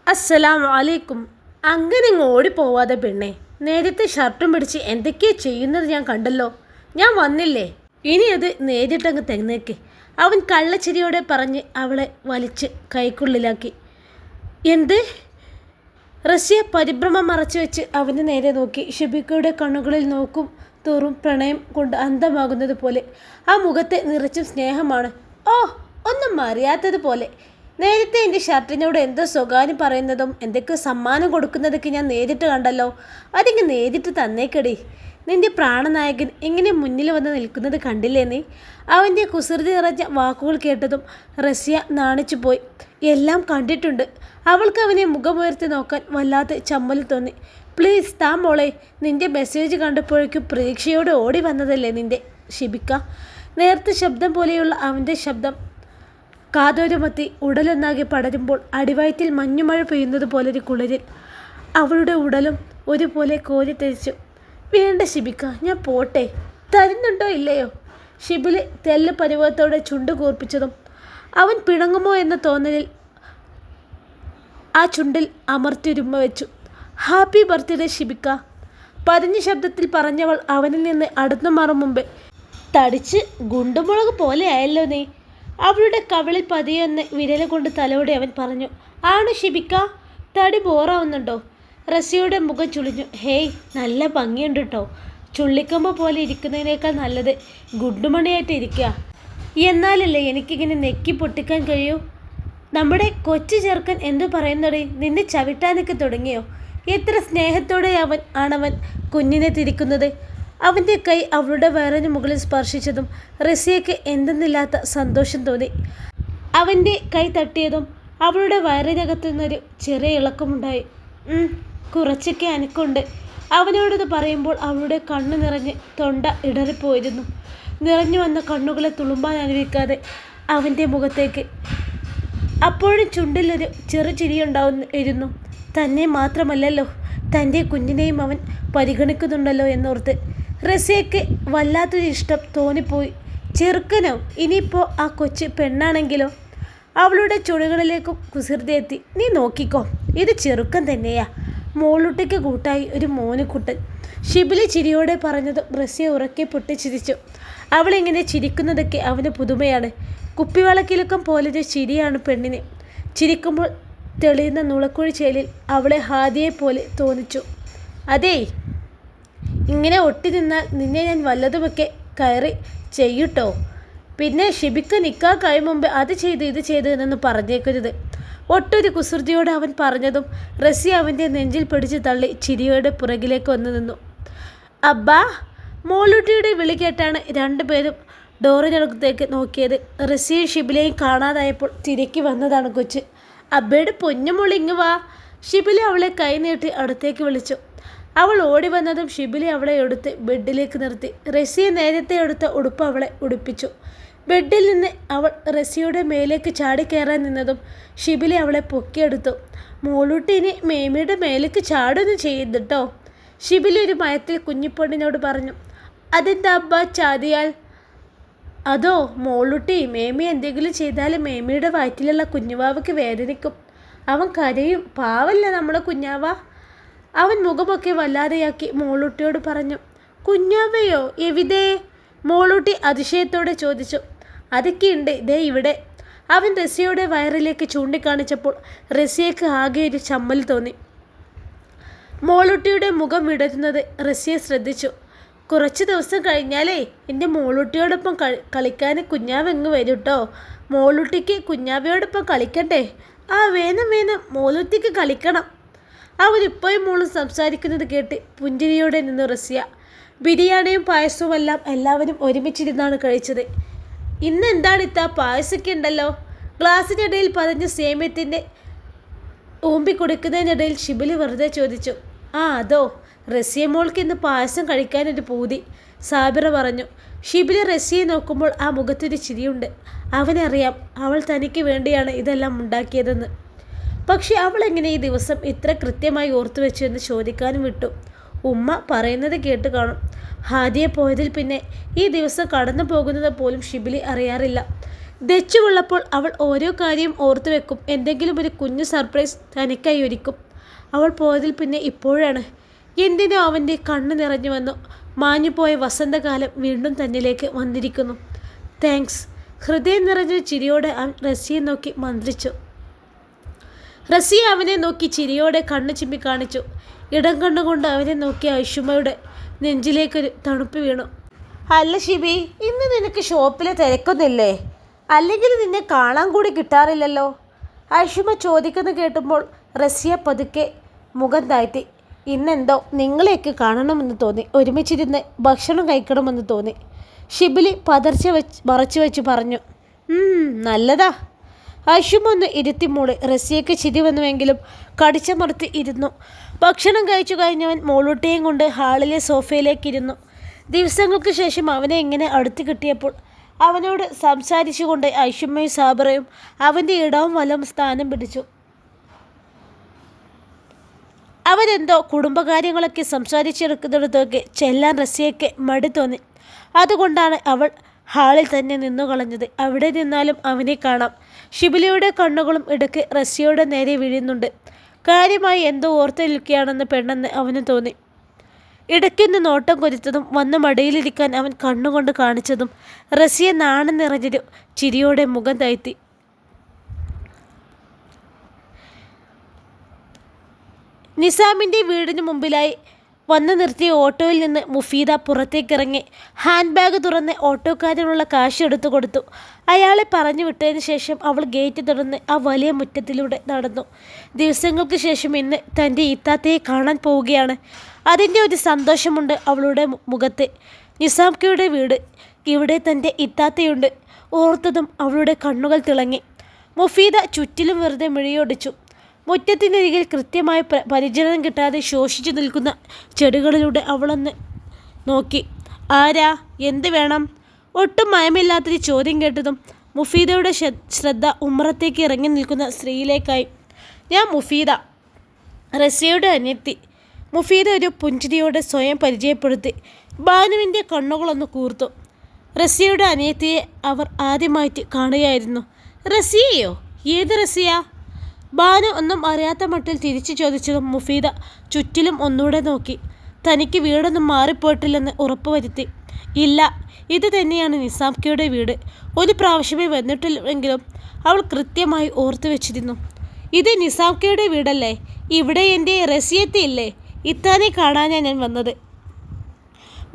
അസ്സലാമു അലൈക്കും. അങ്ങനെ ഇങ്ങ് ഓടിപ്പോവാതെ പെണ്ണേ, നേരത്തെ ഷർട്ടും പിടിച്ച് എന്തൊക്കെയാ ചെയ്യുന്നത് ഞാൻ കണ്ടല്ലോ. ഞാൻ വന്നില്ലേ, ഇനി അത് നേരിട്ടങ്ങ് തെങ്ങേക്ക്. അവൻ കള്ളച്ചിരിയോടെ പറഞ്ഞ് അവളെ വലിച്ച് കൈക്കുള്ളിലാക്കി. എന്ത്? റസിയ പരിഭ്രമം മറച്ചു വെച്ച് അവൻ്റെ നേരെ നോക്കി. ഷിബിക്കയുടെ കണ്ണുകളിൽ നോക്കും തോറും പ്രണയം കൊണ്ട് അന്ധമാകുന്നത് പോലെ. ആ മുഖത്തെ നിറച്ചും സ്നേഹമാണ്. ഓ, ഒന്നും അറിയാത്തതുപോലെ. നേരത്തെ എൻ്റെ ഷർട്ടിനോട് എന്തോ സ്വകാര്യം പറയുന്നതും എന്തൊക്കെ സമ്മാനം കൊടുക്കുന്നതൊക്കെ ഞാൻ നേരിട്ട് കണ്ടല്ലോ. അതിങ്ങ് നേരിട്ട് തന്നേക്കടി. നിന്റെ പ്രാണനായകൻ എങ്ങനെ മുന്നിൽ വന്ന് നിൽക്കുന്നത് കണ്ടില്ലേ നീ? അവൻ്റെ കുസൃതി നിറഞ്ഞ വാക്കുകൾ കേട്ടതും റസിയ നാണിച്ചു പോയി. എല്ലാം കണ്ടിട്ടുണ്ട്. അവൾക്ക് അവനെ മുഖമുയർത്തി നോക്കാൻ വല്ലാതെ ചമ്മൽ തോന്നി. പ്ലീസ് താ മോളെ, നിന്റെ മെസ്സേജ് കണ്ടപ്പോഴേക്കും പ്രതീക്ഷയോടെ ഓടി വന്നതല്ലേ നിന്റെ ഷിബിക്ക. നേരത്തെ ശബ്ദം പോലെയുള്ള അവൻ്റെ ശബ്ദം കാതോരമത്തി ഉടലൊന്നാകെ പടരുമ്പോൾ അടിവയറ്റിൽ മഞ്ഞുമഴ പെയ്യുന്നത് പോലൊരു കുളിരിൽ അവളുടെ ഉടലും ഒരുപോലെ കോരിത്തെരിച്ചു. വേണ്ട ഷിബിക്ക, ഞാൻ പോട്ടെ. തരുന്നുണ്ടോ ഇല്ലയോ? ഷിബിലി തെല്ല് പരിവത്തോടെ ചുണ്ട് കൂർപ്പിച്ചതും അവൻ പിണങ്ങുമോ എന്ന തോന്നലിൽ ആ ചുണ്ടിൽ അമർത്തിയുരുമ്മ വെച്ചു. ഹാപ്പി ബർത്ത്ഡേ ഷിബിക്ക, പതിഞ്ഞ ശബ്ദത്തിൽ പറഞ്ഞവൾ അവനിൽ നിന്ന് അടുത്തു മാറും മുമ്പേ. തടിച്ച് ഗുണ്ടുമുളക് പോലെ ആയല്ലോ നീ. അവളുടെ കവിളിൽ പതിയൊന്ന് വിരല കൊണ്ട് തലോടെ അവൻ പറഞ്ഞു. ആണ് ഷിബിക്ക, തടി ബോറാവുന്നുണ്ടോ? റസിയുടെ മുഖം ചുളിഞ്ഞു. ഹേയ്, നല്ല ഭംഗിയുണ്ട് കേട്ടോ. ചുള്ളിക്കമ്പ് പോലെ ഇരിക്കുന്നതിനേക്കാൾ നല്ലത് ഗുഡ്മണിയായിട്ട് ഇരിക്കുക. എന്നാലല്ലേ എനിക്കിങ്ങനെ നെക്കി പൊട്ടിക്കാൻ കഴിയൂ. നമ്മുടെ കൊച്ചു ചെറുക്കൻ എന്തു പറയുന്നടേ, നിന്നെ ചവിട്ടാനൊക്കെ തുടങ്ങിയോ? എത്ര സ്നേഹത്തോടെ ആണവൻ കുഞ്ഞിനെ തിരിക്കുന്നത്. അവൻ്റെ കൈ അവളുടെ വയറിന് മുകളിൽ സ്പർശിച്ചതും റസിയയ്ക്ക് എന്തെന്നില്ലാത്ത സന്തോഷം തോന്നി. അവൻ്റെ കൈ തട്ടിയതും അവളുടെ വയറിനകത്തു നിന്നൊരു ചെറിയ ഇളക്കമുണ്ടായി. കുറച്ചൊക്കെ അനക്കുണ്ട്. അവനോടത് പറയുമ്പോൾ അവളുടെ കണ്ണു നിറഞ്ഞ് തൊണ്ട ഇടറിപ്പോയിരുന്നു. നിറഞ്ഞു വന്ന കണ്ണുകളെ തുളുമ്പാൻ അനുവദിക്കാതെ അവൻ്റെ മുഖത്തേക്ക് അപ്പോഴും ചുണ്ടിലൊരു ചെറു ചിരിയുണ്ടായിരുന്നു. തന്നെ മാത്രമല്ലല്ലോ, തൻ്റെ കുഞ്ഞിനെയും അവൻ പരിഗണിക്കുന്നുണ്ടല്ലോ എന്നോർത്ത് റസിയയ്ക്ക് വല്ലാത്തൊരു ഇഷ്ടം തോന്നിപ്പോയി. ചെറുക്കനോ? ഇനിയിപ്പോൾ ആ കൊച്ചു പെണ്ണാണെങ്കിലോ? അവളുടെ ചുടുകളിലേക്ക് കുസൃതി എത്തി. നീ നോക്കിക്കോ, ഇത് ചെറുക്കൻ തന്നെയാ. മോളുട്ടിക്ക് കൂട്ടായി ഒരു മോനുക്കുട്ടൻ. ഷിബിലി ചിരിയോടെ പറഞ്ഞതും റസിയ ഉറക്കെ പൊട്ടിച്ചിരിച്ചു. അവളിങ്ങനെ ചിരിക്കുന്നതൊക്കെ അവന് പുതുമയാണ്. കുപ്പിവളക്കിലുക്കം പോലൊരു ചിരിയാണ് പെണ്ണിന്. ചിരിക്കുമ്പോൾ തെളിയുന്ന നുളക്കുഴി ചേലിൽ അവളെ ഹാദിയെ പോലെ തോന്നിച്ചു. അതേ, ഇങ്ങനെ ഒട്ടി നിന്നാൽ നിന്നെ ഞാൻ വല്ലതുമൊക്കെ കയറി ചെയ്യൂട്ടോ. പിന്നെ ഷിബിക്ക നിൽക്കാൻ കഴിയും മുമ്പ് അത് ചെയ്ത് ഇത് ചെയ്ത് എന്നൊന്നും പറഞ്ഞേക്കരുത്. ഒട്ടൊരു കുസൃതിയോടെ അവൻ പറഞ്ഞതും റസിയ അവൻ്റെ നെഞ്ചിൽ പിടിച്ച് തള്ളി ചിരിയോടെ പുറകിലേക്ക് വന്നു നിന്നു. അബ്ബാ! മോളൂട്ടിയുടെ വിളി കേട്ടാണ് രണ്ടുപേരും ഡോറിനടുത്തേക്ക് നോക്കിയത്. റസിയയും ഷിബിലയും കാണാതായപ്പോൾ തിരക്കി വന്നതാണ് കൊച്ച്. അബ്ബയുടെ പൊന്നുമോളി ഇങ്ങ് വാ. ഷിബിലി അവളെ കൈ നീട്ടി അടുത്തേക്ക് വിളിച്ചു. അവൾ ഓടി വന്നതും ഷിബിലി അവളെ എടുത്ത് ബെഡിലേക്ക് നിർത്തി. റസിയ നേരത്തെ എടുത്ത ഉടുപ്പ് അവളെ ഉടുപ്പിച്ചു. ബെഡിൽ നിന്ന് അവൾ റസിയുടെ മേലേക്ക് ചാടിക്കയറാൻ നിന്നതും ഷിബിലി അവളെ പൊക്കിയെടുത്തു. മോളൂട്ടി ഇനി മേമിയുടെ മേലേക്ക് ചാടൊന്നും ചെയ്യരുതട്ടോ, ഷിബിലി ഒരു മയത്തിൽ കുഞ്ഞിപ്പൊണ്ണിനോട് പറഞ്ഞു. അതെന്താ അബ്ബ ചാതിയാൽ? അതോ മോളൂട്ടി, മേമി എന്തെങ്കിലും ചെയ്താൽ മേമിയുടെ വയറ്റിലുള്ള കുഞ്ഞുവാവയ്ക്ക് വേദനിക്കും. അവൻ കരയും. പാവല്ല നമ്മളെ കുഞ്ഞാവ. അവൻ മുഖമൊക്കെ വല്ലാതെയാക്കി മോളൂട്ടിയോട് പറഞ്ഞു. കുഞ്ഞാവയോ? എവിടേ? മോളൂട്ടി അതിശയത്തോടെ ചോദിച്ചു. അതൊക്കെയുണ്ട്, ദേ ഇവിടെ. അവൻ റസിയയുടെ വയറിലേക്ക് ചൂണ്ടിക്കാണിച്ചപ്പോൾ റസിയയ്ക്ക് ആകെ ഒരു ചമ്മൽ തോന്നി. മോളൂട്ടിയുടെ മുഖം വിടരുന്നത് റസിയ ശ്രദ്ധിച്ചു. കുറച്ച് ദിവസം കഴിഞ്ഞാലേ എൻ്റെ മോളൂട്ടിയോടൊപ്പം കളിക്കാൻ കുഞ്ഞാവെങ്ങ് വരും കേട്ടോ. മോളൂട്ടിക്ക് കുഞ്ഞാവയോടൊപ്പം കളിക്കണ്ടേ? ആ വേണം വേണം, മോളൂട്ടിക്ക് കളിക്കണം. അവരിപ്പോഴും മോളും സംസാരിക്കുന്നത് കേട്ട് പുഞ്ചിരിയോടെ നിന്ന് റസിയ. ബിരിയാണിയും പായസവും എല്ലാവരും ഒരുമിച്ചിരുന്നാണ് കഴിച്ചത്. ഇന്ന് എന്താണ് ഇത്താ, പായസമൊക്കെ ഉണ്ടല്ലോ? ഗ്ലാസിനിടയിൽ പതിഞ്ഞ സേമ്യത്തിൻ്റെ ഊമ്പി കൊടുക്കുന്നതിനിടയിൽ ഷിബിലി വെറുതെ ചോദിച്ചു. ആ അതോ, റസിയ മോൾക്ക് ഇന്ന് പായസം കഴിക്കാനൊരു പൂതി, സാബിറ പറഞ്ഞു. ഷിബിലി റസിയെ നോക്കുമ്പോൾ ആ മുഖത്തൊരു ചിരിയുണ്ട്. അവനറിയാം അവൾ തനിക്ക് വേണ്ടിയാണ് ഇതെല്ലാം ഉണ്ടാക്കിയതെന്ന്. പക്ഷെ അവൾ എങ്ങനെ ഈ ദിവസം ഇത്ര കൃത്യമായി ഓർത്തു വെച്ചു എന്ന് ചോദിക്കാനും വിട്ടു. ഉമ്മ പറയുന്നത് കേട്ട് കാണും. ഹാദിയെ പോയതിൽ പിന്നെ ഈ ദിവസം കടന്നു പോകുന്നത് പോലും ഷിബിലി അറിയാറില്ല. ദച്ചുള്ളപ്പോൾ അവൾ ഓരോ കാര്യം ഓർത്തു വെക്കും. എന്തെങ്കിലും ഒരു കുഞ്ഞു സർപ്രൈസ് തനിക്കായി ഒരുക്കും. അവൾ പോയതിൽ പിന്നെ ഇപ്പോഴാണ് എന്തിനോ അവൻ്റെ കണ്ണ് നിറഞ്ഞു വന്നു. മാഞ്ഞുപോയ വസന്തകാലം വീണ്ടും തന്നിലേക്ക് വന്നിരിക്കുന്നു. താങ്ക്സ്. ഹൃദയം നിറഞ്ഞ ചിരിയോടെ അവൻ റസിയെ നോക്കി മന്ത്രിച്ചു. റസിയ അവനെ നോക്കി ചിരിയോടെ കണ്ണു ചിമ്മി കാണിച്ചു. ഇടം കണ്ണുകൊണ്ട് അവനെ നോക്കി ഐഷുമയുടെ നെഞ്ചിലേക്കൊരു തണുപ്പ് വീണു. അല്ല ഷിബി, ഇന്ന് നിനക്ക് ഷോപ്പിൽ തിരക്കൊന്നില്ലേ? അല്ലെങ്കിൽ നിന്നെ കാണാൻ കൂടി കിട്ടാറില്ലല്ലോ. ഐഷുമ ചോദിക്കുന്നത് കേട്ടുമ്പോൾ റസിയ പതുക്കെ മുഖം താഴ്ത്തി. ഇന്നെന്തോ നിങ്ങളെയൊക്കെ കാണണമെന്ന് തോന്നി. ഒരുമിച്ചിരുന്ന് ഭക്ഷണം കഴിക്കണമെന്ന് തോന്നി. ഷിബിലി മറച്ചു വെച്ച് പറഞ്ഞു. നല്ലതാ. ഐഷുമ ഒന്ന് ഇരുത്തി മൂളി. റസിയയ്ക്ക് ചിരി വന്നുവെങ്കിലും കടിച്ചമർത്തി ഇരുന്നു. ഭക്ഷണം കഴിച്ചു കഴിഞ്ഞവൻ മോളൂട്ടിയും കൊണ്ട് ഹാളിലെ സോഫയിലേക്കിരുന്നു. ദിവസങ്ങൾക്ക് ശേഷം അവനെ ഇങ്ങനെ അടുത്ത് കിട്ടിയപ്പോൾ അവനോട് സംസാരിച്ചുകൊണ്ട് ഐഷുമ്മയും സാബറയും അവൻ്റെ ഇടവും വലം സ്ഥാനം പിടിച്ചു. അവരെന്തോ കുടുംബകാര്യങ്ങളൊക്കെ സംസാരിച്ചെടുക്കുന്നിടത്തൊക്കെ ചെല്ലാൻ റസിയയ്ക്ക് മടി തോന്നി. അതുകൊണ്ടാണ് അവൾ ഹാളിൽ തന്നെ നിന്നു കളഞ്ഞത്. അവിടെ നിന്നാലും അവനെ കാണാം. ഷിബിലിയുടെ കണ്ണുകളും ഇടയ്ക്ക് റസിയയുടെ നേരെ വീഴുന്നുണ്ട്. കാര്യമായി എന്തോ ഓർത്തു നിൽക്കുകയാണെന്ന് പെണ്ണെന്ന് അവന് തോന്നി. ഇടയ്ക്കൊന്ന് നോട്ടം കൊരുത്തതും വന്ന് മടിയിലിരിക്കാൻ അവൻ കണ്ണുകൊണ്ട് കാണിച്ചതും റസിയ നാണം നിറഞ്ഞൊരു ചിരിയോടെ മുഖം താഴ്ത്തി. നിസാമിൻ്റെ വീടിന് മുമ്പിലായി വന്നു നിർത്തിയ ഓട്ടോയിൽ നിന്ന് മുഫീദ പുറത്തേക്കിറങ്ങി ഹാൻഡ് ബാഗ് തുറന്ന് ഓട്ടോക്കാരനുള്ള കാശ് എടുത്തു കൊടുത്തു. അയാളെ പറഞ്ഞു വിട്ടതിന് ശേഷം അവൾ ഗേറ്റ് തുറന്ന് ആ വലിയ മുറ്റത്തിലൂടെ നടന്നു. ദിവസങ്ങൾക്ക് ശേഷം ഇന്ന് തൻ്റെ ഇത്താത്തയെ കാണാൻ പോവുകയാണ്. അതിൻ്റെ ഒരു സന്തോഷമുണ്ട് അവളുടെ മുഖത്ത്. നിസാംക്കയുടെ വീട്, ഇവിടെ തൻ്റെ ഇത്താത്തയുണ്ട്. ഓർത്തതും അവളുടെ കണ്ണുകൾ തിളങ്ങി. മുഫീദ ചുറ്റിലും വെറുതെ മിഴിയൊടിച്ചു. മുറ്റത്തിനരികിൽ കൃത്യമായ പരിചരണം കിട്ടാതെ ശോഷിച്ചു നിൽക്കുന്ന ചെടികളിലൂടെ അവളൊന്ന് നോക്കി. ആരാ? എന്ത് വേണം? ഒട്ടും മയമില്ലാത്തൊരു ചോദ്യം കേട്ടതും മുഫീദയുടെ ശ്രദ്ധ ഉമ്മറത്തേക്ക് ഇറങ്ങി നിൽക്കുന്ന സ്ത്രീയിലേക്കായി. ഞാൻ മുഫീദ, റസിയയുടെ അനിയത്തി. മുഫീദ ഒരു പുഞ്ചിരിയോടെ സ്വയം പരിചയപ്പെടുത്തി. ബാനുവിൻ്റെ കണ്ണുകളൊന്ന് കൂർത്തു. റസിയയുടെ അനിയത്തിയെ അവർ ആദ്യമായിട്ട് കാണുകയായിരുന്നു. റസിയയോ? ഏത് റസിയ? ബാനു ഒന്നും അറിയാത്ത മട്ടിൽ തിരിച്ചു ചോദിച്ചതും മുഫീദ ചുറ്റിലും ഒന്നുകൂടെ നോക്കി. തനിക്ക് വീടൊന്നും മാറിപ്പോയിട്ടില്ലെന്ന് ഉറപ്പുവരുത്തി. ഇല്ല, ഇത് തന്നെയാണ് നിസാംക്കയുടെ വീട്. ഒരു പ്രാവശ്യമേ വന്നിട്ടില്ലെങ്കിലും അവൾ കൃത്യമായി ഓർത്തു വെച്ചിരുന്നു. ഇത് നിസാംക്കയുടെ വീടല്ലേ? ഇവിടെ എൻ്റെ റസിയത്തിയില്ലേ? ഇത്താനെ കാണാനാണ് ഞാൻ വന്നത്.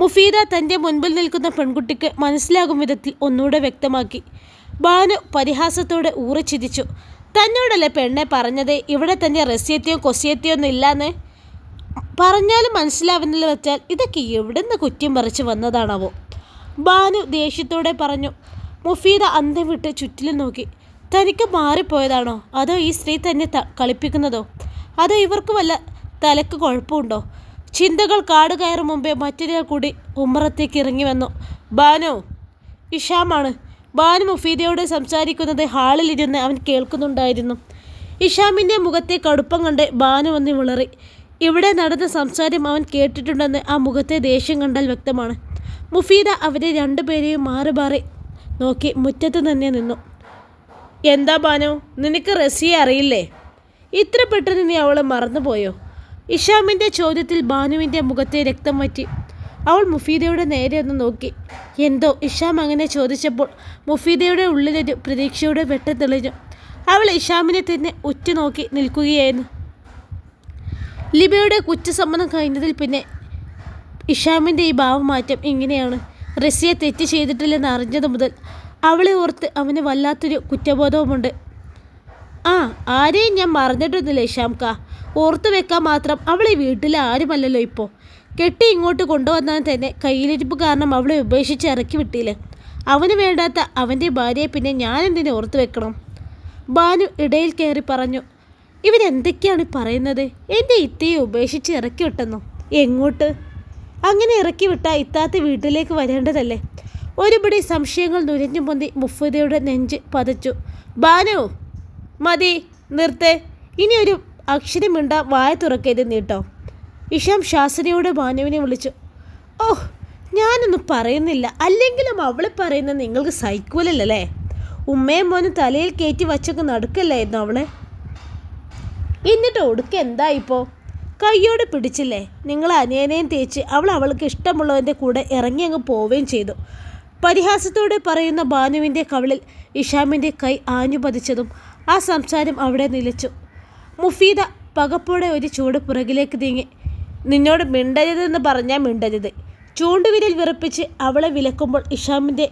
മുഫീദ തൻ്റെ മുൻപിൽ നിൽക്കുന്ന പെൺകുട്ടിക്ക് മനസ്സിലാകും വിധത്തിൽ ഒന്നുകൂടെ വ്യക്തമാക്കി. ബാനു പരിഹാസത്തോടെ ഊറിച്ചിരിച്ചു. തന്നോടല്ലേ പെണ്ണെ പറഞ്ഞത് ഇവിടെ തൻ്റെ റസിയത്തിയോ കൊസിയത്തിയോ ഒന്നും ഇല്ലാന്ന്? പറഞ്ഞാലും മനസ്സിലാവുന്നില്ല വെച്ചാൽ ഇതൊക്കെ എവിടുന്ന് കുറ്റം പറിച്ച് വന്നതാണാവോ? ബാനു ദേഷ്യത്തോടെ പറഞ്ഞു. മുഫീദ അന്തം വിട്ട് ചുറ്റിലും നോക്കി. തനിക്ക് മാറിപ്പോയതാണോ? അതോ ഈ സ്ത്രീ തന്നെ കളിപ്പിക്കുന്നതോ? അതോ ഇവർക്ക് വല്ല തലക്ക് കുഴപ്പമുണ്ടോ? ചിന്തകൾ കാട് കയറും മുമ്പേ മറ്റൊരാൾ കൂടി ഉമ്മറത്തേക്ക് ഇറങ്ങി വന്നു. ബാനു, ഇഷാമാണ്. ബാനു മുഫീദയോട് സംസാരിക്കുന്നത് ഹാളിലിരുന്ന് അവൻ കേൾക്കുന്നുണ്ടായിരുന്നു. ഇഷാമിൻ്റെ മുഖത്തെ കടുപ്പം കണ്ട് ബാനു വന്ന് വിളറി. ഇവിടെ നടന്ന സംസാരം അവൻ കേട്ടിട്ടുണ്ടെന്ന് ആ മുഖത്തെ ദേഷ്യം കണ്ടാൽ വ്യക്തമാണ്. മുഫീദ അവരെ രണ്ടുപേരെയും മാറി നോക്കി മുറ്റത്ത് തന്നെ നിന്നു. എന്താ ബാനു, നിനക്ക് റസിയെ അറിയില്ലേ? ഇത്ര പെട്ടെന്ന് നീ അവളെ മറന്നുപോയോ? ഇഷാമിൻ്റെ ചോദ്യത്തിൽ ബാനുവിൻ്റെ മുഖത്തെ രക്തം വറ്റി. അവൾ മുഫീദയുടെ നേരെ ഒന്ന് നോക്കി. എന്തോ ഇഷാം അങ്ങനെ ചോദിച്ചപ്പോൾ മുഫീദയുടെ ഉള്ളിലൊരു പ്രതീക്ഷയുടെ വെട്ടം തെളിഞ്ഞു. അവൾ ഇഷാമിനെ തന്നെ ഉറ്റുനോക്കി നിൽക്കുകയായിരുന്നു. ലിബയുടെ കുറ്റസമ്മതം കഴിഞ്ഞതിൽ പിന്നെ ഇഷാമിൻ്റെ ഈ ഭാവമാറ്റം ഇങ്ങനെയാണ്. റസിയെ തെറ്റ് ചെയ്തിട്ടില്ലെന്ന് അറിഞ്ഞത് മുതൽ അവളെ ഓർത്ത് അവന് വല്ലാത്തൊരു കുറ്റബോധവുമുണ്ട്. ആരെയും ഞാൻ മറന്നിട്ടൊന്നുമില്ല ഇഷാംക്ക. ഓർത്തു വെക്കാൻ മാത്രം അവളെ വീട്ടിൽ ആരുമല്ലല്ലോ ഇപ്പോൾ. കെട്ടി ഇങ്ങോട്ട് കൊണ്ടുവന്നാൽ തന്നെ കയ്യിലിരിപ്പ് കാരണം അവളെ ഉപേക്ഷിച്ച് ഇറക്കി വിട്ടില്ലേ? അവന് വേണ്ടാത്ത അവൻ്റെ ഭാര്യയെ പിന്നെ ഞാൻ എന്തിനെ ഓർത്തു വെക്കണം? ബാനു ഇടയിൽ കയറി പറഞ്ഞു. ഇവരെന്തൊക്കെയാണ് പറയുന്നത്? എൻ്റെ ഇത്തയെ ഉപേക്ഷിച്ച് ഇറക്കി വിട്ടെന്നോ? എങ്ങോട്ട്? അങ്ങനെ ഇറക്കി വിട്ടാൽ ഇത്താത്ത വീട്ടിലേക്ക് വരേണ്ടതല്ലേ? ഒരുപടി സംശയങ്ങൾ നുരഞ്ഞു പൊന്തി മുഫീദയുടെ നെഞ്ച് പതച്ചു. ബാനു, മതി, നിർത്ത്. ഇനി ഒരു അക്ഷരമിണ്ട വായ തുറക്കരുത് നീട്ടോ. ഇഷാം ശാസനയോടെ ബാനുവിനെ വിളിച്ചു. ഓഹ്, ഞാനൊന്നും പറയുന്നില്ല. അല്ലെങ്കിലും അവളെ പറയുന്നത് നിങ്ങൾക്ക് സഹിക്കൂലല്ലേ? ഉമ്മയും മോനും തലയിൽ കയറ്റി വച്ചൊക്കെ നടക്കല്ലായിരുന്നു അവളെ. എന്നിട്ട് ഒടുക്ക എന്താ ഇപ്പോൾ? കയ്യോടെ പിടിച്ചില്ലേ? നിങ്ങൾ അനിയനെയും തേച്ച് അവൾക്ക് ഇഷ്ടമുള്ളവൻ്റെ കൂടെ ഇറങ്ങി അങ്ങ് പോവുകയും ചെയ്തു. പരിഹാസത്തോടെ പറയുന്ന ഭാനുവിൻ്റെ കവിളിൽ ഇഷാമിൻ്റെ കൈ ആഞ്ഞു പതിച്ചതും ആ സംസാരം അവിടെ നിലച്ചു. മുഫീദ പകപ്പോടെ ഒരു ചൂട് പുറകിലേക്ക് നീങ്ങി. നിന്നോട് മിണ്ടരുതെന്ന് പറഞ്ഞാൽ മിണ്ടരുത്. ചൂണ്ടുവിരൽ വിറപ്പിച്ച് അവളെ വിലക്കുമ്പോൾ ഇഷാമിൻ്റെ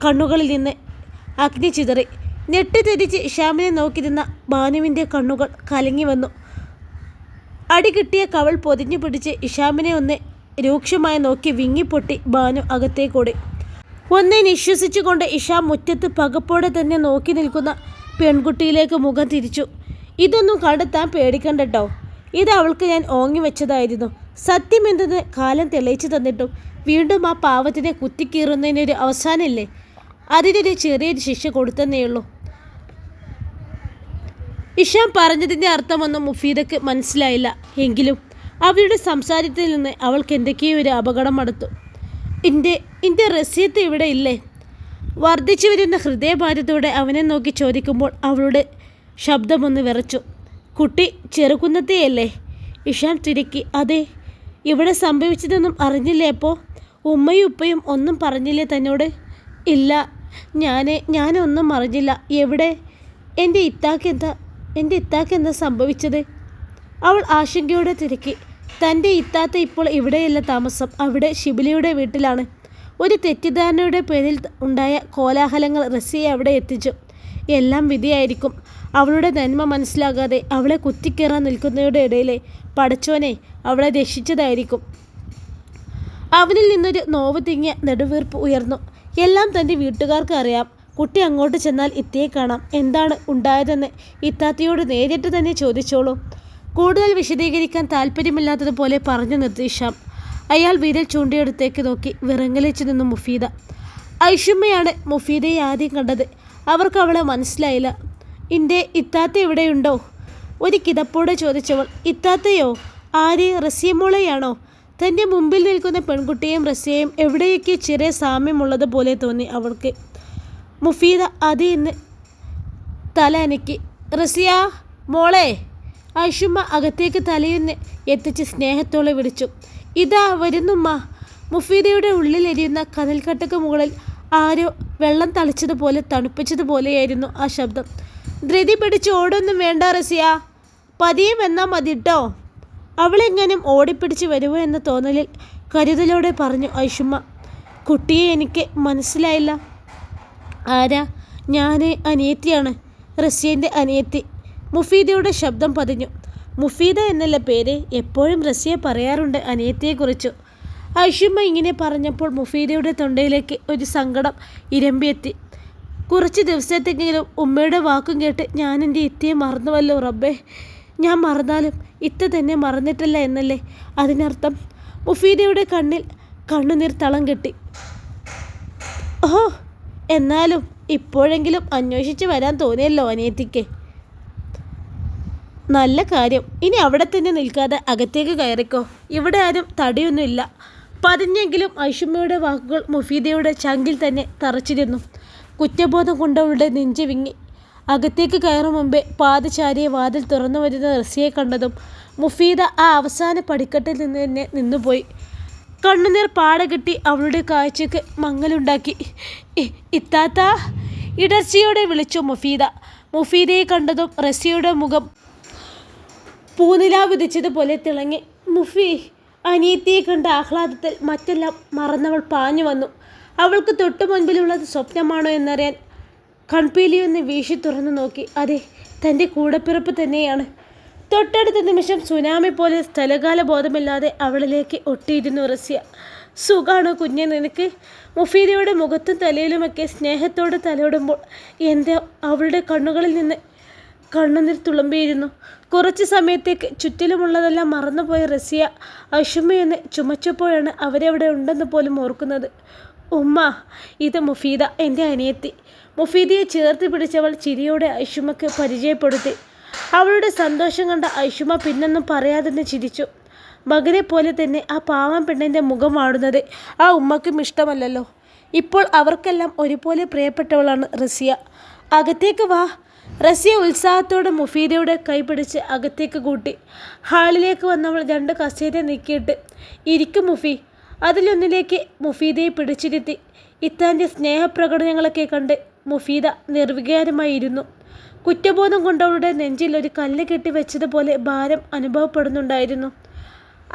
കണ്ണുകളിൽ നിന്ന് അഗ്നി ചിതറി. ഞെട്ടിത്തെരിച്ച് ഇഷാമിനെ നോക്കി നിന്ന ഭാനുവിൻ്റെ കണ്ണുകൾ കലങ്ങി വന്നു. അടി കിട്ടിയ കവൾ പൊതിഞ്ഞു പിടിച്ച് ഇഷാമിനെ ഒന്ന് രൂക്ഷമായി നോക്കി വിങ്ങിപ്പൊട്ടി ഭാനു അകത്തേക്കൂടി. ഒന്നെ നിശ്വസിച്ചുകൊണ്ട് ഇഷാം മുറ്റത്ത് പകപ്പോടെ തന്നെ നോക്കി നിൽക്കുന്ന പെൺകുട്ടിയിലേക്ക് മുഖം തിരിച്ചു. ഇതൊന്നും കണ്ടെത്താൻ പേടിക്കണ്ടട്ടോ. ഇത് അവൾക്ക് ഞാൻ ഓങ്ങി വെച്ചതായിരുന്നു. സത്യം എന്തെന്ന് കാലം തെളിയിച്ചു തന്നിട്ടും വീണ്ടും ആ പാവത്തിനെ കുത്തിക്കീറുന്നതിനൊരു അവസാനമില്ലേ? അതിനൊരു ചെറിയൊരു ശിക്ഷ കൊടുത്തന്നേയുള്ളൂ. ഇഷാം പറഞ്ഞതിൻ്റെ അർത്ഥമൊന്നും മുഫീദക്ക് മനസ്സിലായില്ല. എങ്കിലും അവരുടെ സംസാരത്തിൽ നിന്ന് അവൾക്ക് എന്തൊക്കെയോ ഒരു അപകടം അടുത്തു. എൻ്റെ റസിയത്ത് ഇവിടെ ഇല്ലേ? വർദ്ധിച്ചു വരുന്ന ഹൃദയഭാരത്തോടെ അവനെ നോക്കി ചോദിക്കുമ്പോൾ അവളുടെ ശബ്ദമൊന്ന് വിറച്ചു. കുട്ടി ചെറുകുന്നത്തെയല്ലേ? ഇഷാം തിരക്കി. അതെ. ഇവിടെ സംഭവിച്ചതൊന്നും അറിഞ്ഞില്ലേ? അപ്പോൾ ഉമ്മയും ഉപ്പയും ഒന്നും പറഞ്ഞില്ലേ തന്നോട്? ഇല്ല, ഞാനൊന്നും അറിഞ്ഞില്ല. എവിടെ? എൻ്റെ ഇത്താക്ക് എന്താ സംഭവിച്ചത്? അവൾ ആശങ്കയോടെ തിരക്കി. തൻ്റെ ഇത്താത്ത ഇപ്പോൾ ഇവിടെയല്ല താമസം. അവിടെ ഷിബിലിയുടെ വീട്ടിലാണ്. ഒരു തെറ്റിദ്ധാരണയുടെ പേരിൽ ഉണ്ടായ കോലാഹലങ്ങൾ റസിയെ അവിടെ എത്തിച്ചു. എല്ലാം വിധിയായിരിക്കും. അവളുടെ നന്മ മനസ്സിലാകാതെ അവളെ കുത്തിക്കയറാൻ നിൽക്കുന്നവരുടെ ഇടയിലെ പടച്ചോനെ അവളെ രക്ഷിച്ചതായിരിക്കും. അവനിൽ നിന്നൊരു നോവ് തിങ്ങിയ നെടുവീർപ്പ് ഉയർന്നു. എല്ലാം തൻ്റെ വീട്ടുകാർക്ക് അറിയാം. കുട്ടി അങ്ങോട്ട് ചെന്നാൽ ഇത്തയെ കാണാം. എന്താണ് ഉണ്ടായതെന്ന് ഇത്താത്തയോട് നേരിട്ട് തന്നെ ചോദിച്ചോളൂ. കൂടുതൽ വിശദീകരിക്കാൻ താല്പര്യമില്ലാത്തതുപോലെ പറഞ്ഞു നിർത്തി ഇഷാം. അയാൾ വിരൽ ചൂണ്ടിയെടുത്തേക്ക് നോക്കി വിറങ്ങലിച്ചു നിന്നു മുഫീദ. ഐഷുമ്മയാണ് മുഫീദയെ ആദ്യം കണ്ടത്. അവർക്ക് അവളെ മനസ്സിലായില്ല. എൻ്റെ ഇത്താത്ത എവിടെയുണ്ടോ? ഒരു കിതപ്പോടെ ചോദിച്ചവൾ. ഇത്താത്തയോ? ആര്? റസിയമോളെയാണോ? തൻ്റെ മുമ്പിൽ നിൽക്കുന്ന പെൺകുട്ടിയെയും റസിയയും എവിടെയൊക്കെ ചെറിയ സാമ്യമുള്ളതുപോലെ തോന്നി അവൾക്ക്. മുഫീദ അത് എന്ന് തല അനക്കി. റസിയ മോളെ! ഐഷുമ്മ അകത്തേക്ക് തലയൊന്ന് എത്തിച്ച് സ്നേഹത്തോടെ വിളിച്ചു. ഇതാ വരുന്നുമ്മ. മുഫീദയുടെ ഉള്ളിലെരിയുന്ന കനൽക്കട്ടക്ക് മുകളിൽ ആരോ വെള്ളം തളിച്ചതുപോലെ തണുപ്പിച്ചതുപോലെയായിരുന്നു ആ ശബ്ദം. ധൃതി പിടിച്ച് ഓടൊന്നും വേണ്ട റസിയ, പതിയെ വന്നാൽ മതിട്ടോ. അവളെങ്ങനും ഓടിപ്പിടിച്ച് വരുമോ എന്ന തോന്നലിൽ കരുതലോടെ പറഞ്ഞു ഐഷുമ്മ. കുട്ടിയെ എനിക്ക് മനസ്സിലായില്ല. ആരാ? ഞാൻ അനിയത്തിയാണ്, റസിയൻ്റെ അനിയത്തി. മുഫീദയുടെ ശബ്ദം പതിഞ്ഞു. മുഫീദ എന്നല്ല പേര്. എപ്പോഴും റസിയ പറയാറുണ്ട് അനിയത്തിയെക്കുറിച്ചു. ഐഷുമ്മ ഇങ്ങനെ പറഞ്ഞപ്പോൾ മുഫീദയുടെ തൊണ്ടയിലേക്ക് ഒരു സങ്കടം ഇരമ്പിയെത്തി. കുറച്ച് ദിവസത്തെങ്കിലും ഉമ്മയുടെ വാക്കും കേട്ട് ഞാൻ എൻ്റെ ഇത്തയെ മറന്നുവല്ലോ റബ്ബേ. ഞാൻ മറന്നാലും ഇത്ത തന്നെ മറന്നിട്ടില്ല എന്നല്ലേ അതിനർത്ഥം? മുഫീദയുടെ കണ്ണിൽ കണ്ണുനീർ തളം കെട്ടി. ഓഹോ, എന്നാലും ഇപ്പോഴെങ്കിലും അന്വേഷിച്ച് വരാൻ തോന്നിയല്ലോ അനിയത്തിക്ക്. നല്ല കാര്യം. ഇനി അവിടെ തന്നെ നിൽക്കാതെ അകത്തേക്ക് കയറിക്കോ. ഇവിടെ ആരും തടിയൊന്നുമില്ല. പതിഞ്ഞെങ്കിലും ഐഷുമ്മയുടെ വാക്കുകൾ മുഫീദയുടെ ചങ്കിൽ തന്നെ തറച്ചിരുന്നു. കുറ്റബോധം കൊണ്ടവളുടെ നെഞ്ച് വിങ്ങി. അകത്തേക്ക് കയറും മുമ്പേ പാദചാരിയെ വാതിൽ തുറന്നു വരുന്ന റസിയെ കണ്ടതും മുഫീദ ആ അവസാന പടിക്കെട്ടിൽ നിന്ന് തന്നെ നിന്നുപോയി. കണ്ണുനീർ പാടകെട്ടി അവളുടെ കാഴ്ചയ്ക്ക് മങ്ങലുണ്ടാക്കി. ഇത്താത്ത! ഇടർച്ചയോടെ വിളിച്ചു മുഫീദ. മുഫീദയെ കണ്ടതും റസിയുടെ മുഖം പൂനിലാ വിധിച്ചതുപോലെ തിളങ്ങി. മുഫി! അനിയത്തിയെ കണ്ട ആഹ്ലാദത്തിൽ മറ്റെല്ലാം മറന്നവൾ പാഞ്ഞു വന്നു. അവൾക്ക് തൊട്ടു മുൻപിലുള്ളത് സ്വപ്നമാണോ എന്നറിയാൻ കൺപീലിയൊന്ന് വീശി തുറന്നു നോക്കി. അതെ, തൻ്റെ കൂടപ്പിറപ്പ് തന്നെയാണ്. തൊട്ടടുത്ത നിമിഷം സുനാമി പോലെ സ്ഥലകാല ബോധമില്ലാതെ അവളിലേക്ക് ഒട്ടിയിരുന്നു റസിയ. സുഖാണോ കുഞ്ഞെ നിനക്ക്? മുഫീദയുടെ മുഖത്തും തലയിലുമൊക്കെ സ്നേഹത്തോടെ തലോടുമ്പോൾ എന്തോ അവളുടെ കണ്ണുകളിൽ നിന്ന് കണ്ണുനീർ തുളുമ്പിയിരുന്നു. കുറച്ച് സമയത്തേക്ക് ചുറ്റിലുമുള്ളതെല്ലാം മറന്നുപോയ റസിയ ഐഷുമ്മയെന്ന് ചുമച്ചപ്പോഴാണ് അവരവിടെ ഉണ്ടെന്ന് പോലും ഓർക്കുന്നത്. ഉമ്മ, ഇത് മുഫീദ, എൻ്റെ അനിയത്തി. മുഫീദയെ ചേർത്ത് പിടിച്ചവൾ ചിരിയോടെ ഐഷുമ്മക്ക് പരിചയപ്പെടുത്തി. അവളുടെ സന്തോഷം കണ്ട ഐഷുമ്മ പിന്നൊന്നും പറയാതെന്ന് ചിരിച്ചു. മകനെ പോലെ തന്നെ ആ പാവം പെണ്ണിൻ്റെ മുഖം വാടുന്നത് ആ ഉമ്മക്കും ഇഷ്ടമല്ലല്ലോ. ഇപ്പോൾ അവർക്കെല്ലാം ഒരുപോലെ പ്രിയപ്പെട്ടവളാണ് റസിയ. അകത്തേക്ക് വാ. റസിയ ഉത്സാഹത്തോടെ മുഫീദയുടെ കൈ പിടിച്ച് അകത്തേക്ക് കൂട്ടി. ഹാളിലേക്ക് വന്നവൾ 2 കസേര നീക്കിയിട്ട്, ഇരിക്കും മുഫി. അതിലൊന്നിലേക്ക് മുഫീദയെ പിടിച്ചിരുത്തി. ഇത്താൻ്റെ സ്നേഹപ്രകടനങ്ങളൊക്കെ കണ്ട് മുഫീദ നിർവികാരമായിരുന്നു. കുറ്റബോധം കൊണ്ടവളുടെ നെഞ്ചിൽ ഒരു കല്ല് കെട്ടി വെച്ചതുപോലെ ഭാരം അനുഭവപ്പെടുന്നുണ്ടായിരുന്നു.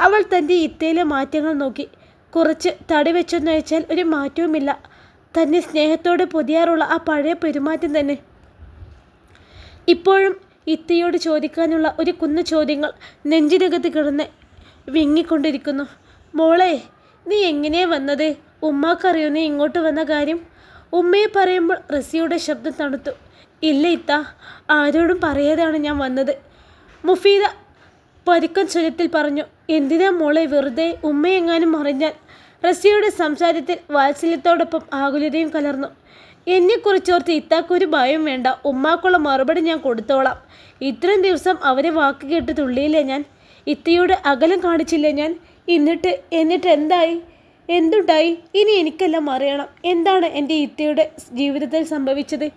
അവൾ തൻ്റെ ഇത്തയിലെ മാറ്റങ്ങൾ നോക്കി. കുറച്ച് തടി വെച്ചെന്ന് വെച്ചാൽ ഒരു മാറ്റവുമില്ല. തന്നെ സ്നേഹത്തോടെ പൊതിയാറുള്ള ആ പഴയ പെരുമാറ്റം തന്നെ. ഇപ്പോഴും ഇത്തയോട് ചോദിക്കാനുള്ള ഒരു കുന്നു ചോദ്യങ്ങൾ നെഞ്ചിനകത്ത് കിടന്ന് വിങ്ങിക്കൊണ്ടിരിക്കുന്നു. മോളെ, നീ എങ്ങനെയാ വന്നത്? ഉമ്മാക്കറിയോ നീ ഇങ്ങോട്ട് വന്ന കാര്യം? ഉമ്മയെ പറയുമ്പോൾ റസിയുടെ ശബ്ദം തണുത്തു. ഇല്ല ഇത്ത, ആരോടും പറയാതെയാണ് ഞാൻ വന്നത്. മുഫീദ പരുക്കൻ സ്വരത്തിൽ പറഞ്ഞു. എന്തിനാ മോളെ വെറുതെ? ഉമ്മയെങ്ങാനും അറിഞ്ഞാൽ? റസിയുടെ സംസാരത്തിൽ വാത്സല്യത്തോടൊപ്പം ആകുലതയും കലർന്നു. എന്നെക്കുറിച്ചോർത്ത് ഇത്താക്കൊരു ഭയം വേണ്ട. ഉമ്മാക്കുള്ള മറുപടി ഞാൻ കൊടുത്തോളാം. ഇത്രയും ദിവസം അവരെ വാക്ക് കേട്ട് തുള്ളിയില്ലേ ഞാൻ? ഇത്തയോട് അകലം കാണിച്ചില്ലേ ഞാൻ? എന്നിട്ട് എന്തുണ്ടായി? ഇനി എനിക്കെല്ലാം അറിയണം. എന്താണ് എൻ്റെ ഇത്തയുടെ ജീവിതത്തിൽ സംഭവിച്ചത്?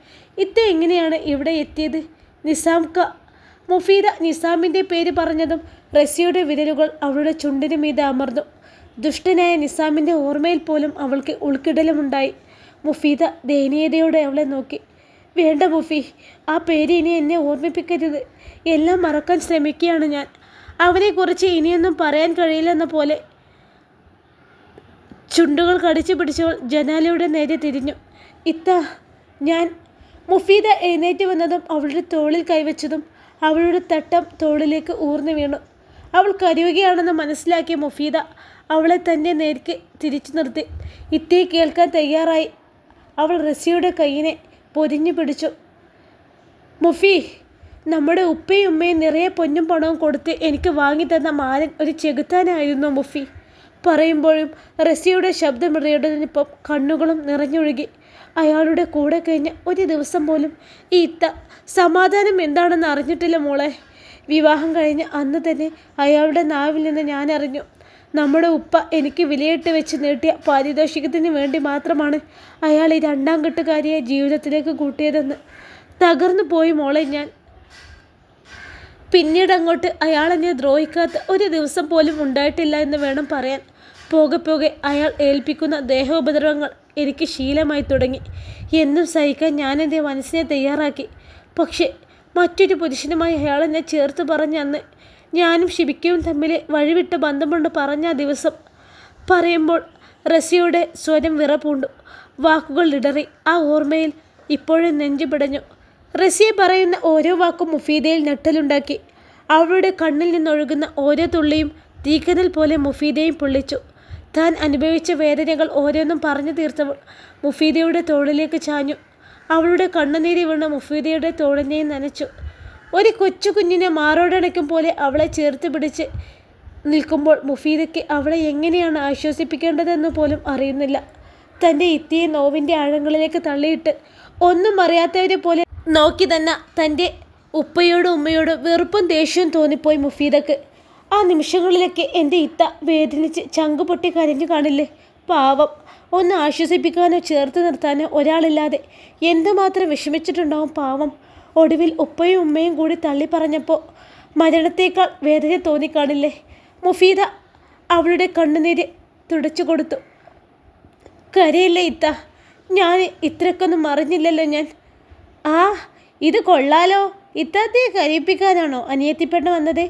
ഇത്ത എങ്ങനെയാണ് ഇവിടെ എത്തിയത്? നിസാംക്ക. മുഫീദ നിസാമിൻ്റെ പേര് പറഞ്ഞതും റസിയുടെ വിരലുകൾ അവളുടെ ചുണ്ടിന് മീതെ അമർന്നു. ദുഷ്ടനായ നിസാമിൻ്റെ ഓർമ്മയിൽ പോലും അവൾക്ക് ഉൾക്കിടലമുണ്ടായി. മുഫീദ ദയനീയതയോടെ അവളെ നോക്കി. വേണ്ട മുഫി, ആ പേര് ഇനി എന്നെ ഓർമ്മിപ്പിക്കരുത്. എല്ലാം മറക്കാൻ ശ്രമിക്കുകയാണ് ഞാൻ. അവനെക്കുറിച്ച് ഇനിയൊന്നും പറയാൻ കഴിയില്ലെന്ന പോലെ ചുണ്ടുകൾ കടിച്ചു പിടിച്ചവൾ ജനാലയുടെ നേരെ തിരിഞ്ഞു. ഇത്ത, ഞാൻ. മുഫീദ എഴുന്നേറ്റ് വന്നതും അവളുടെ തോളിൽ കൈവച്ചതും അവളുടെ തട്ടം തോളിലേക്ക് ഊർന്നു വീണു. അവൾ കരയുകയാണെന്ന് മനസ്സിലാക്കിയ മുഫീദ അവളെ തൻ്റെ നേർക്ക് തിരിച്ചു നിർത്തി. ഇത്തയെ കേൾക്കാൻ തയ്യാറായി അവൾ റസിയുടെ കൈയിനെ പൊതിഞ്ഞു പിടിച്ചു. മുഫി, നമ്മുടെ ഉപ്പയും ഉമ്മയും നിറയെ പൊന്നും പണവും കൊടുത്ത് എനിക്ക് വാങ്ങിത്തന്ന മാരൻ ഒരു ചെകുത്താനായിരുന്നു മുഫി. പറയുമ്പോഴും റസിയുടെ ശബ്ദമിടയുടനൊപ്പം കണ്ണുകളും നിറഞ്ഞൊഴുകി. അയാളുടെ കൂടെ കഴിഞ്ഞ ഒരു ദിവസം പോലും ഈ ഇത്ത സമാധാനം എന്താണെന്ന് അറിഞ്ഞിട്ടില്ല മോളെ. വിവാഹം കഴിഞ്ഞ അന്ന് തന്നെ അയാളുടെ നാവിൽ നിന്ന് ഞാൻ അറിഞ്ഞു. നമ്മുടെ ഉപ്പ എനിക്ക് വിലയിട്ട് വെച്ച് നീട്ടിയ പാരിതോഷികത്തിന് വേണ്ടി മാത്രമാണ് അയാൾ ഈ 2ാം കെട്ടുകാരിയെ ജീവിതത്തിലേക്ക് കൂട്ടിയതെന്ന്. തകർന്നു പോയി മോളെ ഞാൻ. പിന്നീട് അങ്ങോട്ട് അയാൾ എന്നെ ദ്രോഹിക്കാത്ത ഒരു ദിവസം പോലും ഉണ്ടായിട്ടില്ല എന്ന് വേണം പറയാൻ. പോകെ പോകെ അയാൾ ഏൽപ്പിക്കുന്ന ദേഹോപദ്രവങ്ങൾ എനിക്ക് ശീലമായി തുടങ്ങി. എന്നും സഹിക്കാൻ ഞാൻ എൻ്റെ മനസ്സിനെ തയ്യാറാക്കി. പക്ഷേ മറ്റൊരു പുരുഷനുമായി അയാൾ എന്നെ ചേർത്ത് പറഞ്ഞ അന്ന്, ഞാനും ഷിബിക്കയും തമ്മിൽ വഴിവിട്ട ബന്ധമുണ്ട് പറഞ്ഞ ആ ദിവസം പറയുമ്പോൾ റസിയുടെ സ്വരം വിറപൂണ്ടു. വാക്കുകൾ ഇടറി. ആ ഓർമ്മയിൽ ഇപ്പോഴും നെഞ്ചു പിടഞ്ഞു. റസിയെ പറയുന്ന ഓരോ വാക്കും മുഫീദയിൽ ഞെട്ടലുണ്ടാക്കി. അവളുടെ കണ്ണിൽ നിന്നൊഴുകുന്ന ഓരോ തുള്ളിയും തീക്കനൽ പോലെ മുഫീദയും പൊള്ളിച്ചു. താൻ അനുഭവിച്ച വേദനകൾ ഓരോന്നും പറഞ്ഞു തീർത്തവൾ മുഫീദയുടെ തോളിലേക്ക് ചാഞ്ഞു. അവളുടെ കണ്ണുനീരി വീണ് മുഫീദയുടെ തോളിനെയും നനച്ചു. ഒരു കൊച്ചു കുഞ്ഞിനെ മാറോടണയ്ക്കും പോലെ അവളെ ചേർത്ത് പിടിച്ച് നിൽക്കുമ്പോൾ മുഫീദയ്ക്ക് അവളെ എങ്ങനെയാണ് ആശ്വസിപ്പിക്കേണ്ടതെന്ന് പോലും അറിയുന്നില്ല. തൻ്റെ ഇത്തിയെ നോവിൻ്റെ ആഴങ്ങളിലേക്ക് തള്ളിയിട്ട് ഒന്നും അറിയാത്തവരെ പോലെ നോക്കി തന്നെ തൻ്റെ ഉപ്പയോടും ഉമ്മയോടും വെറുപ്പും ദേഷ്യവും തോന്നിപ്പോയി മുഫീദക്ക്. ആ നിമിഷങ്ങളിലൊക്കെ എൻ്റെ ഇത്ത വേദനിച്ച് ചങ്കുപൊട്ടി കരഞ്ഞു കാണില്ലേ? പാവം. ഒന്ന് ആശ്വസിപ്പിക്കാനോ ചേർത്ത് നിർത്താനോ ഒരാളില്ലാതെ എന്തുമാത്രം വിഷമിച്ചിട്ടുണ്ടാവും പാവം. ഒടുവിൽ ഉപ്പയും ഉമ്മയും കൂടി തള്ളി പറഞ്ഞപ്പോൾ മരണത്തേക്കാൾ വേദന തോന്നിക്കാണില്ലേ? മുഫീദ അവളുടെ കണ്ണുനീര് തുടച്ചു കൊടുത്തു. കരയില്ലേ ഇത്ത, ഞാൻ ഇത്രക്കൊന്നും അറിഞ്ഞില്ലല്ലോ ഞാൻ. ആ, ഇത് കൊള്ളാലോ. ഇത്താത്തയെ കരയിപ്പിക്കാനാണോ അനിയത്തിപ്പെട്ട് വന്നത്?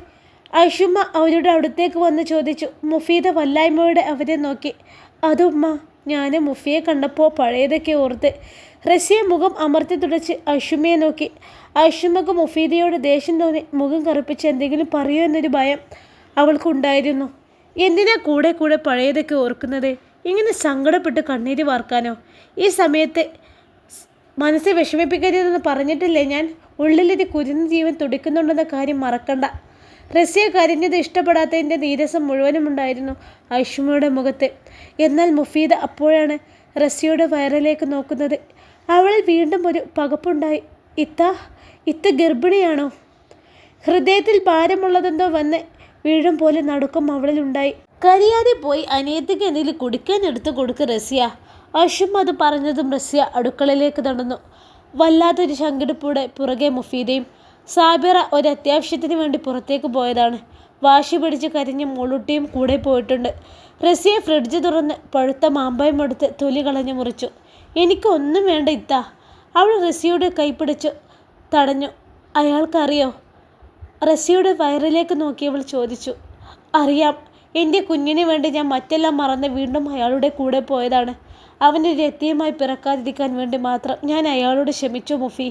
ഐഷുമ്മ അവരുടെ അടുത്തേക്ക് വന്ന് ചോദിച്ചു. മുഫീദ വല്ലായ്മയോടെ അവരെ നോക്കി. അതുമ്മ, ഞാൻ മുഫിയെ കണ്ടപ്പോൾ പഴയതൊക്കെ ഓർത്ത്. റസിയ മുഖം അമർത്തി തുടച്ച് ഐഷുമ്മയെ നോക്കി. ഐഷുമ്മക്ക് മുഫീദയോട് ദേഷ്യം തോന്നി മുഖം കറുപ്പിച്ച് എന്തെങ്കിലും പറയുമോ എന്നൊരു ഭയം അവൾക്കുണ്ടായിരുന്നു. എന്തിനാ കൂടെ കൂടെ പഴയതൊക്കെ ഓർക്കുന്നത്? ഇങ്ങനെ സങ്കടപ്പെട്ട് കണ്ണീര് വാർക്കാനോ? ഈ സമയത്ത് മനസ്സെ വിഷമിപ്പിക്കരുതെന്ന് പറഞ്ഞിട്ടില്ലേ ഞാൻ? ഉള്ളിലൊരു കുരുന്ന ജീവൻ തുടിക്കുന്നുണ്ടെന്ന കാര്യം മറക്കണ്ട. റസിയ കരഞ്ഞത് ഇഷ്ടപ്പെടാത്തതിൻ്റെ നീരസം മുഴുവനും ഉണ്ടായിരുന്നു ഐഷുമ്മയുടെ മുഖത്ത്. എന്നാൽ മുഫീദ അപ്പോഴാണ് റസിയയുടെ വയറിലേക്ക് നോക്കുന്നത്. അവളിൽ വീണ്ടും ഒരു പകപ്പുണ്ടായി. ഇത്ത ഗർഭിണിയാണോ? ഹൃദയത്തിൽ ഭാരമുള്ളതെന്തോ വന്ന് വീഴും പോലെ നടുക്കം അവളിലുണ്ടായി. കരിയാതെ പോയി അനിയത്തിക്ക് എന്തെങ്കിലും കുടിക്കാൻ എടുത്ത് കൊടുക്ക് റസിയ. അശും അത് പറഞ്ഞതും റസിയ അടുക്കളയിലേക്ക് നടന്നു. വല്ലാത്തൊരു ശങ്കടിപ്പൂടെ പുറകെ മുഫീദയും. സാബിറ ഒരു അത്യാവശ്യത്തിന് വേണ്ടി പുറത്തേക്ക് പോയതാണ്. വാശി പിടിച്ച് കരിഞ്ഞ മോളൂട്ടിയും കൂടെ പോയിട്ടുണ്ട്. റസിയ ഫ്രിഡ്ജ് തുറന്ന് പഴുത്ത മാമ്പഴം എടുത്ത് തൊലി കളഞ്ഞു മുറിച്ചു. എനിക്കൊന്നും വേണ്ട ഇത്താ. അവൾ റസിയുടെ കൈ പിടിച്ചു തടഞ്ഞു. അയാൾക്കറിയോ? റസിയുടെ വയറിലേക്ക് നോക്കിയവൾ ചോദിച്ചു. അറിയാം. എൻ്റെ കുഞ്ഞിന് വേണ്ടി ഞാൻ മറ്റെല്ലാം മറന്ന് വീണ്ടും അയാളുടെ കൂടെ പോയതാണ്. അവൻ്റെ രത്തിയുമായി പിറക്കാതിരിക്കാൻ വേണ്ടി മാത്രം ഞാൻ അയാളോട് ക്ഷമിച്ചു മുഫി.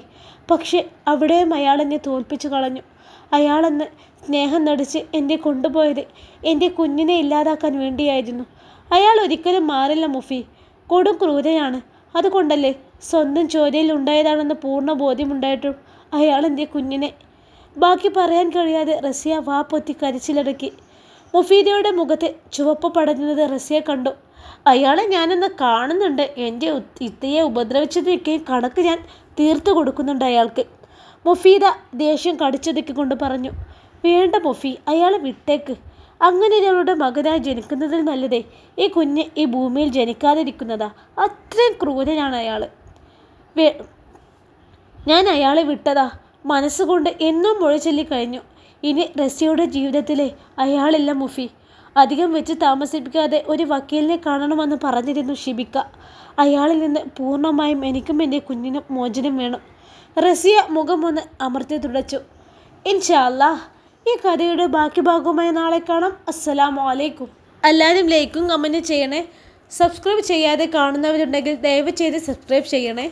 പക്ഷെ അവിടെയും അയാൾ എന്നെ തോൽപ്പിച്ചു കളഞ്ഞു. അയാളെന്ന് സ്നേഹം നടിച്ച് എന്നെ കൊണ്ടുപോയത് എൻ്റെ കുഞ്ഞിനെ ഇല്ലാതാക്കാൻ വേണ്ടിയായിരുന്നു. അയാൾ ഒരിക്കലും മാറില്ല മുഫി. കൊടും ക്രൂരയാണ്. അതുകൊണ്ടല്ലേ സ്വന്തം ചോരയിൽ ഉണ്ടായതാണെന്ന് പൂർണ്ണ ബോധ്യമുണ്ടായിട്ടും അയാൾ എൻ്റെ കുഞ്ഞിനെ. ബാക്കി പറയാൻ കഴിയാതെ റസിയ വാ പൊത്തി കരച്ചിലടക്കി. മുഫീദയുടെ മുഖത്ത് ചുവപ്പ് പടരുന്നത് റസിയ കണ്ടു. അയാളെ ഞാനെന്ന് കാണുന്നുണ്ട്. എൻ്റെ ഇത്തയെ ഉപദ്രവിച്ചതൊക്കെ കണക്ക് ഞാൻ തീർത്തു കൊടുക്കുന്നുണ്ട് അയാൾക്ക്. മുഫീദ ദേഷ്യം കടിച്ചൊതുക്കിക്കൊണ്ട് പറഞ്ഞു. വേണ്ട മുഫി, അയാളെ വിട്ടേക്ക്. അങ്ങനെ ഒരാളുടെ മകനായി ജനിക്കുന്നതിൽ നല്ലതേ ഈ കുഞ്ഞ് ഈ ഭൂമിയിൽ ജനിക്കാതിരിക്കുന്നതാ. അത്രയും ക്രൂരനാണ് അയാൾ. ഞാൻ അയാളെ വിട്ടതാ. മനസ്സുകൊണ്ട് എന്നും മൊഴിച്ചൊല്ലി കഴിഞ്ഞു. ഇനി റസിയുടെ ജീവിതത്തിലെ അയാളില്ല മുഫി. അധികം വെച്ച് താമസിപ്പിക്കാതെ ഒരു വക്കീലിനെ കാണണമെന്ന് പറഞ്ഞിരുന്നു ഷിബിക്ക. അയാളിൽ നിന്ന് പൂർണ്ണമായും എനിക്കും എൻ്റെ കുഞ്ഞിനും മോചനം വേണം. റസിയ മുഖം ഒന്ന് അമർത്തി തുടച്ചു. ഇൻഷാ അല്ലാഹ്. ഈ കഥയുടെ ബാക്കി ഭാഗവുമായി നാളെ കാണാം. അസ്സലാമു അലൈക്കും. എല്ലാവരും ലൈക്കും കമൻറ്റും ചെയ്യണേ. സബ്സ്ക്രൈബ് ചെയ്യാതെ കാണുന്നവരുണ്ടെങ്കിൽ ദയവ് ചെയ്ത് സബ്സ്ക്രൈബ് ചെയ്യണേ.